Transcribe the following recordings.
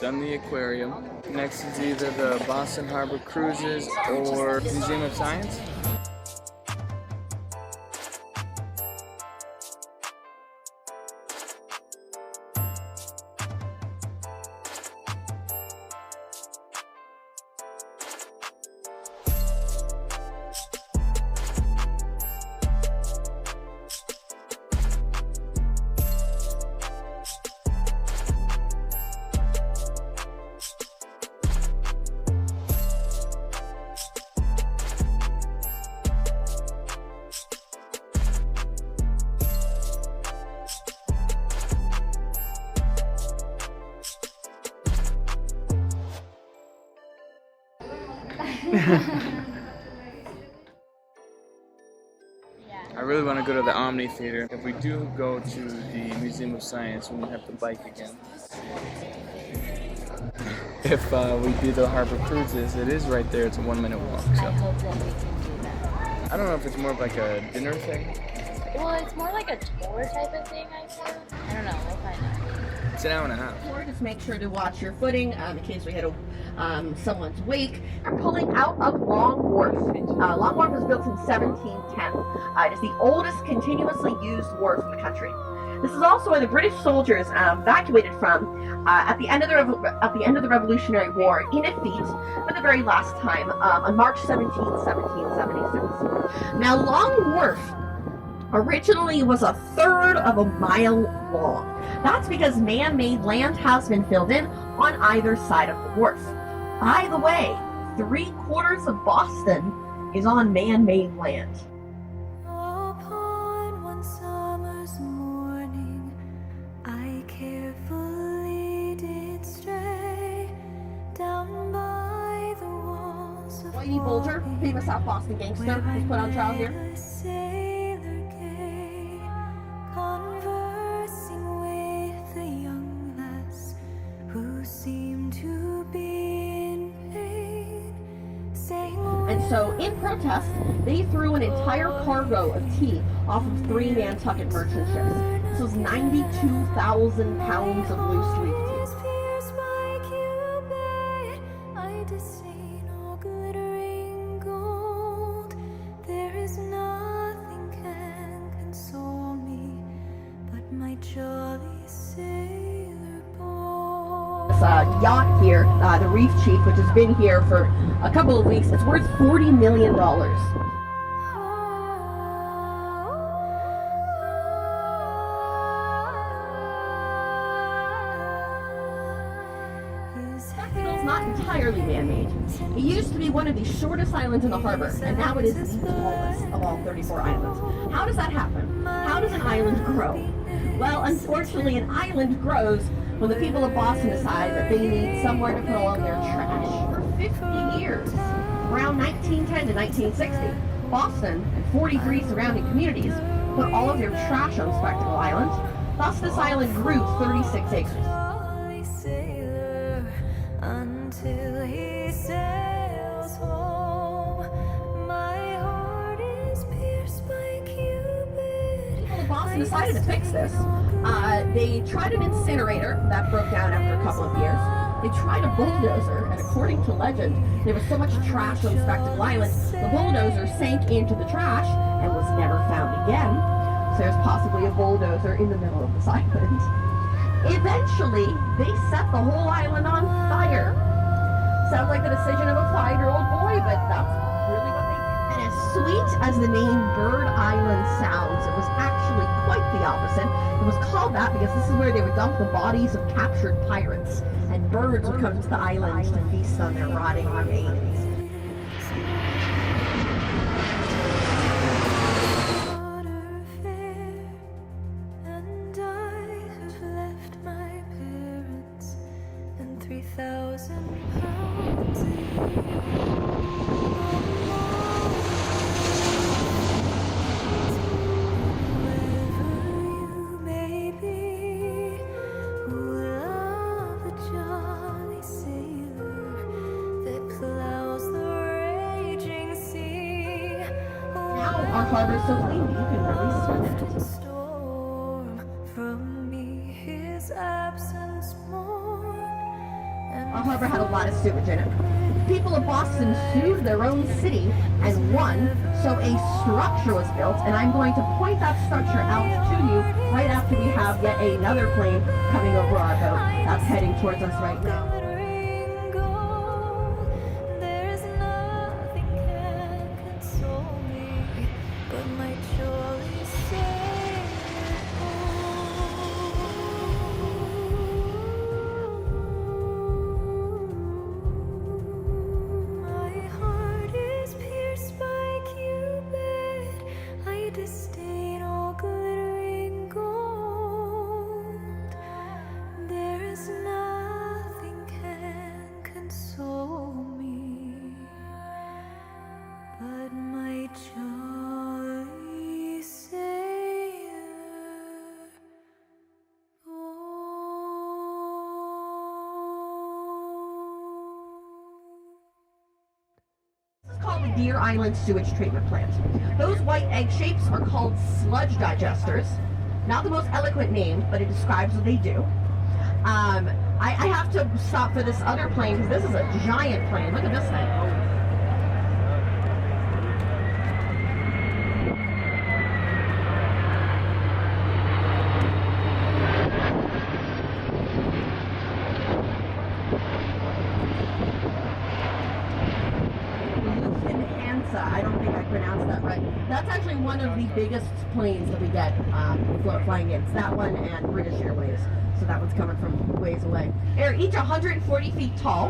done the aquarium. Next is either the Boston Harbor Cruises or Museum of Science. I really want to go to the Omni Theater. If we do go to the Museum of Science, we won't have to bike again. If we do the Harbor Cruises, it is right there. It's a 1-minute walk. So I don't know if it's more of like a dinner thing. Well, it's more like a tour type of thing, I guess. I don't know. We'll find out. It's an hour and a half. Or just make sure to watch your footing in case we hit someone's wake. We're pulling out of Long Wharf. Long Wharf was built in 1710. It is the oldest continuously used wharf in the country. This is also where the British soldiers evacuated from at the end of the Revolutionary War in a feat for the very last time on March 17, 1776. Now, Long Wharf originally was a third of a mile long. That's because man-made land has been filled in on either side of the wharf. By the way, 3/4 of Boston is on man-made land. Upon one summer's morning, I carefully did stray down by the walls of Whitey Bulger, famous South Boston gangster, was put on trial here. And so, in protest, they threw an entire cargo of tea off of 3 Nantucket merchant ships. This was 92,000 pounds of loose leaf tea. Yacht here, the Reef Chief, which has been here for a couple of weeks, it's worth $40 million. It's not entirely man-made. It used to be one of the shortest islands in the harbor, and now it is the smallest of all 34 islands. How does that happen? How does an island grow? Well, unfortunately, an island grows when the people of Boston decide that they need somewhere to put all of their trash. For 50 years, around 1910 to 1960, Boston and 43 surrounding communities put all of their trash on Spectacle Island. Thus, this island grew 36 acres. Until he sails home, my heart is pierced by Cupid. People of Boston decided to fix this. They tried an incinerator that broke down after a couple of years. They tried a bulldozer, and according to legend, there was so much trash on Spectacle Island, the bulldozer sank into the trash and was never found again. So there's possibly a bulldozer in the middle of this island. Eventually, they set the whole island on fire. Sounds like the decision of a 5-year-old boy, but that's really what they did. And as sweet as the name Bird Island sounds, it was actually quite the opposite. It was called that because this is where they would dump the bodies of captured pirates, and birds would come to the island to feast on their rotting remains. And I have left my parents and 3,000 pounds a year. Our harbor is so clean that you can really swim in it. Storm from me his absence mourn. Our harbor had a lot of sewage in it. People of Boston sued their own city and won, so a structure was built, and I'm going to point that structure out to you right after we have yet another plane coming over our boat that's heading towards us right now. Deer Island sewage treatment plant. Those white egg shapes are called sludge digesters. Not the most eloquent name, but it describes what they do. I have to stop for this other plane because this is a giant plane. Look at this thing. I don't think I pronounced that right. That's actually one of the biggest planes that we get flying in. It's that one and British Airways. So that one's coming from ways away. They're each 140 feet tall.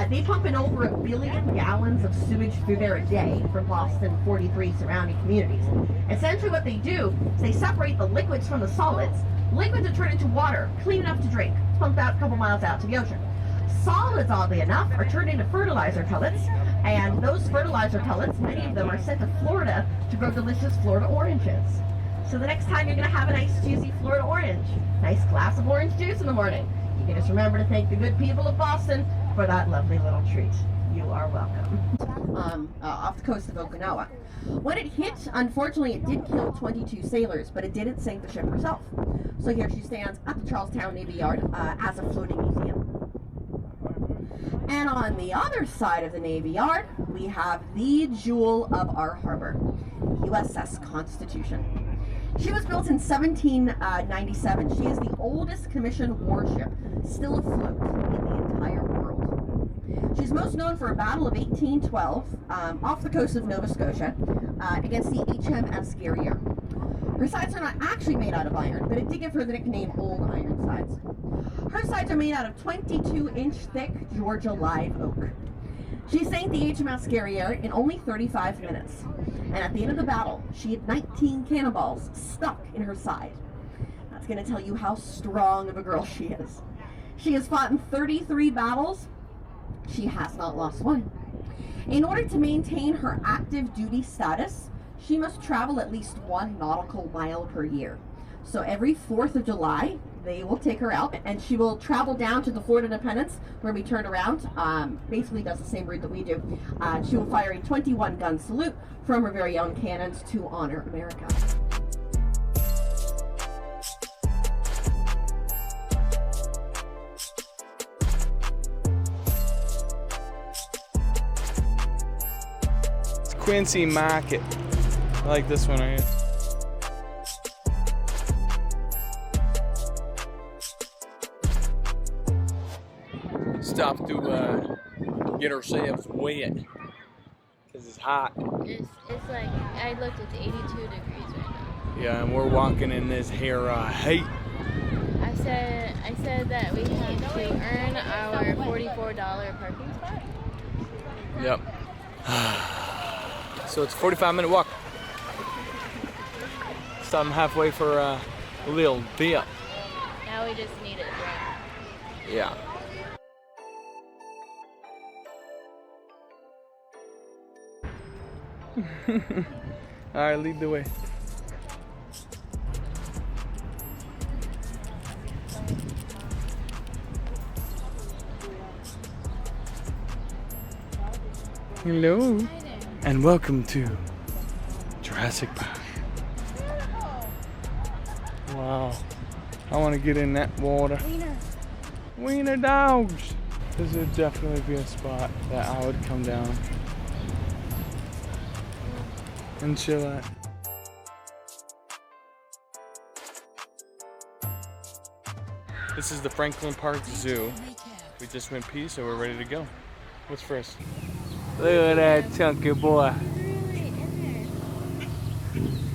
They pump in over 1 billion gallons of sewage through there a day from Boston 43 surrounding communities. Essentially what they do is they separate the liquids from the solids. Liquids are turned into water, clean enough to drink. It's pumped out a couple miles out to the ocean. Solids, oddly enough, are turned into fertilizer pellets. And those fertilizer pellets, many of them are sent to Florida to grow delicious Florida oranges. So the next time you're going to have a nice juicy Florida orange, nice glass of orange juice in the morning, you can just remember to thank the good people of Boston for that lovely little treat. You are welcome. Off the coast of Okinawa. When it hit, unfortunately, it did kill 22 sailors, but it didn't sink the ship herself. So here she stands at the Charlestown Navy Yard as a floating museum. And on the other side of the Navy Yard, we have the jewel of our harbor, U.S.S. Constitution. She was built in 1797. She is the oldest commissioned warship still afloat in the entire world. She's most known for a battle of 1812 off the coast of Nova Scotia against the HMS Guerriere. Her sides are not actually made out of iron, but it did give her the nickname Old Iron Sides. Her sides are made out of 22-inch thick Georgia live oak. She sank the HMS Guerriere in only 35 minutes. And at the end of the battle, she had 19 cannonballs stuck in her side. That's going to tell you how strong of a girl she is. She has fought in 33 battles. She has not lost one. In order to maintain her active duty status, she must travel at least 1 nautical mile per year. So every 4th of July, they will take her out and she will travel down to the Fort Independence where we turn around. Basically does the same route that we do. She will fire a 21 gun salute from her very own cannons to honor America. It's Quincy Market. I like this one right here. Stop to get ourselves wet because it's hot. It's like, I looked, it's 82 degrees right now. Yeah, and we're walking in this here heat. I said that we have to earn our $44 parking spot. Yep. So it's a 45-minute walk. Stop halfway for a little dip. Now we just need a drink. Yeah. Alright, lead the way. Hello, and welcome to Jurassic Park. Wow, I want to get in that water. Wiener dogs. This would definitely be a spot that I would come down and chill at. This is the Franklin Park Zoo. We just went pee, so we're ready to go. What's first? Look at that chunky boy.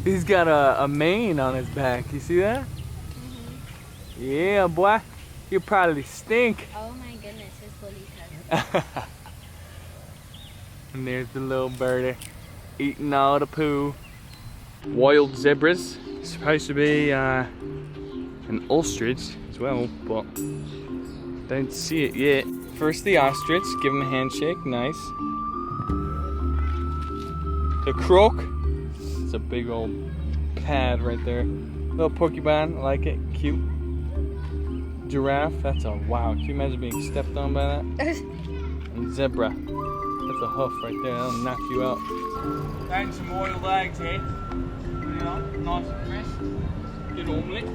He's got a mane on his back. You see that? Yeah, boy. You probably stink. Oh my goodness, it's fully covered. And there's the little birdie eating all the poo. Wild zebras. It's supposed to be an ostrich as well, but don't see it yet. First the ostrich, give him a handshake, nice. The croc, it's a big old pad right there. Little porcupine, I like it, cute. Giraffe, that's a wow. Can you imagine being stepped on by that? And zebra, that's a hoof right there, that'll knock you out. Thanks some oiled eggs, eh? You know, nice and fresh. Good omelette.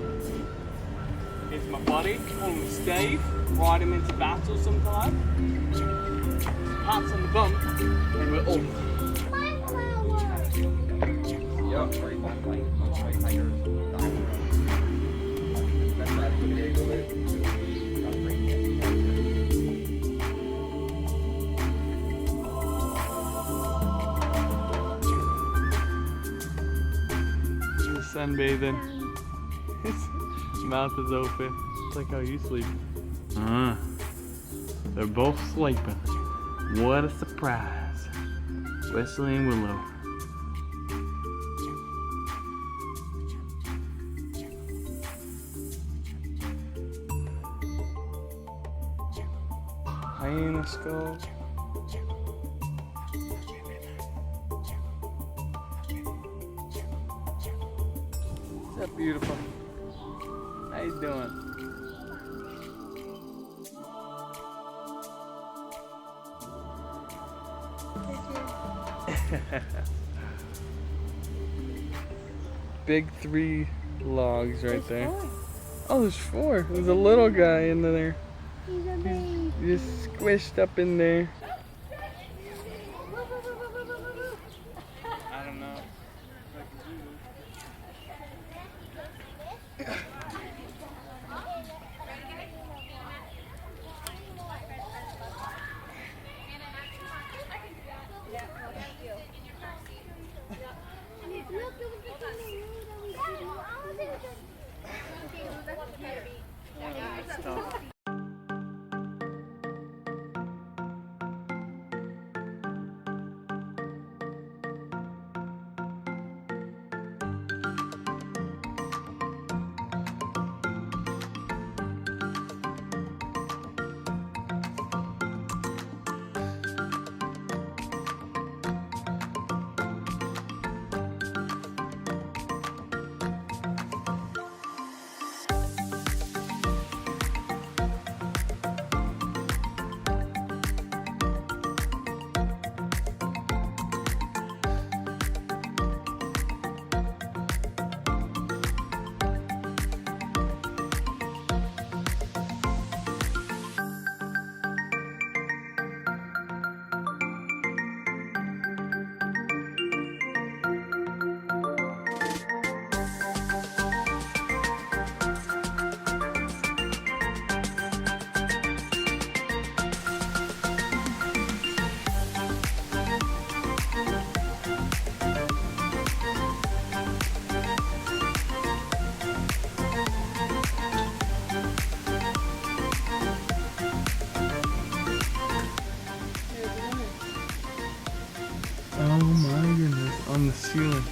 Here's my buddy, call him Steve. Ride him into battle sometime. Pats on the bum, and we're off. Sunbathing. His mouth is open. It's like how you sleep. They're both sleeping. What a surprise. Wesley and Willow. Hyena skull. What's up, beautiful? How you doing? Big 3 logs right there. Oh, there's 4. There's a little guy in there. He's a baby. He's just squished up in there. I don't know. Oh my goodness, on the ceiling.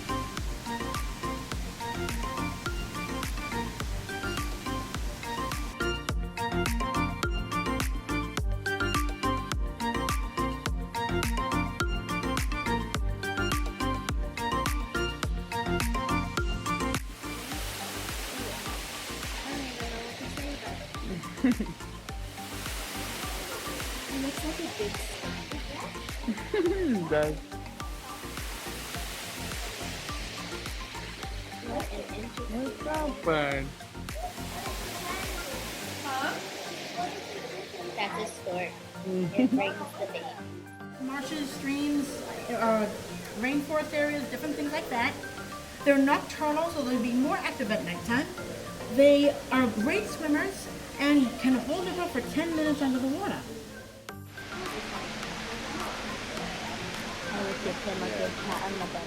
It looks like a big It does. What's that fun? That's That's a stork. It brings the baby. Marshes, streams, rainforest areas, different things like that. They're nocturnal, so they'll be more active at nighttime. They are great swimmers and can hold their breath for 10 minutes under the water. I would give him a good pat on the butt.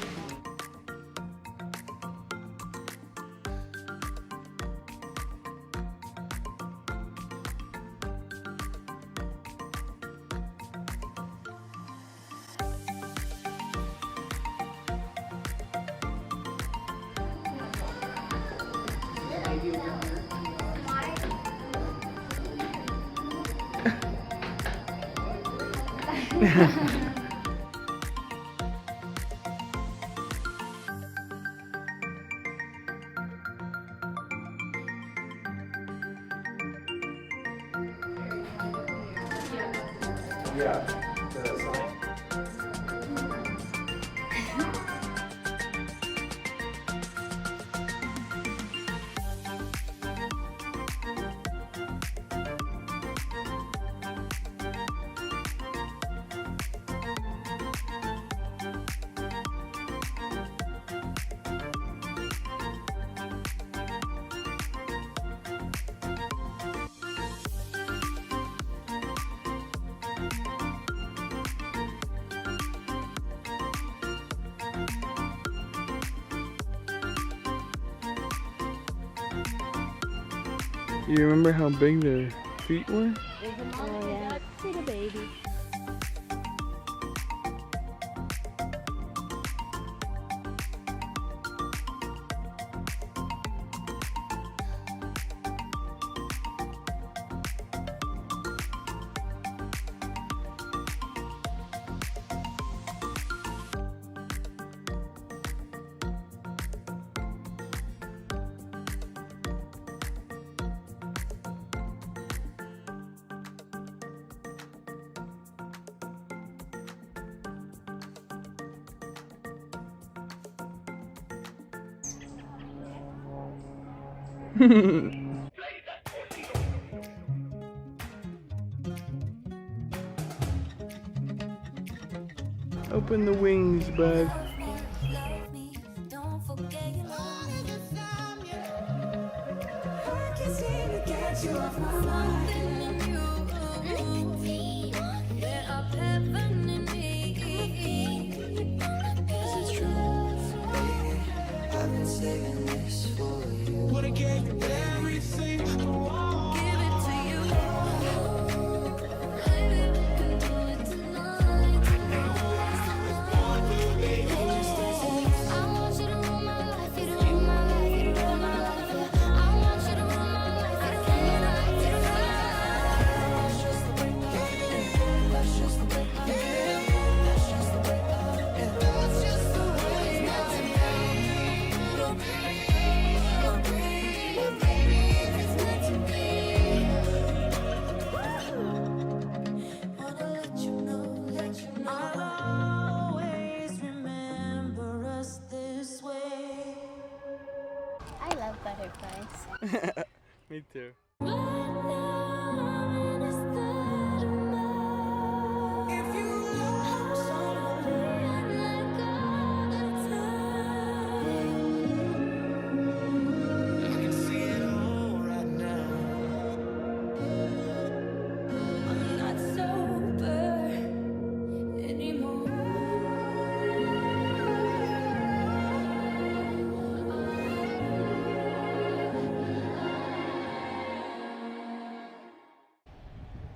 You remember how big their feet were? Oh yeah, see the baby. Open the wings, bud. I love butterflies. Me too.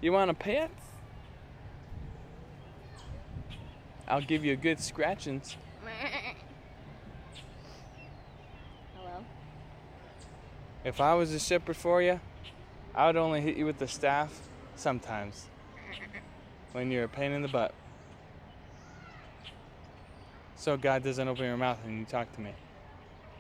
You want a pet? I'll give you a good scratchings. Hello? If I was a shepherd for you, I would only hit you with the staff sometimes when you're a pain in the butt. So God doesn't open your mouth and you talk to me.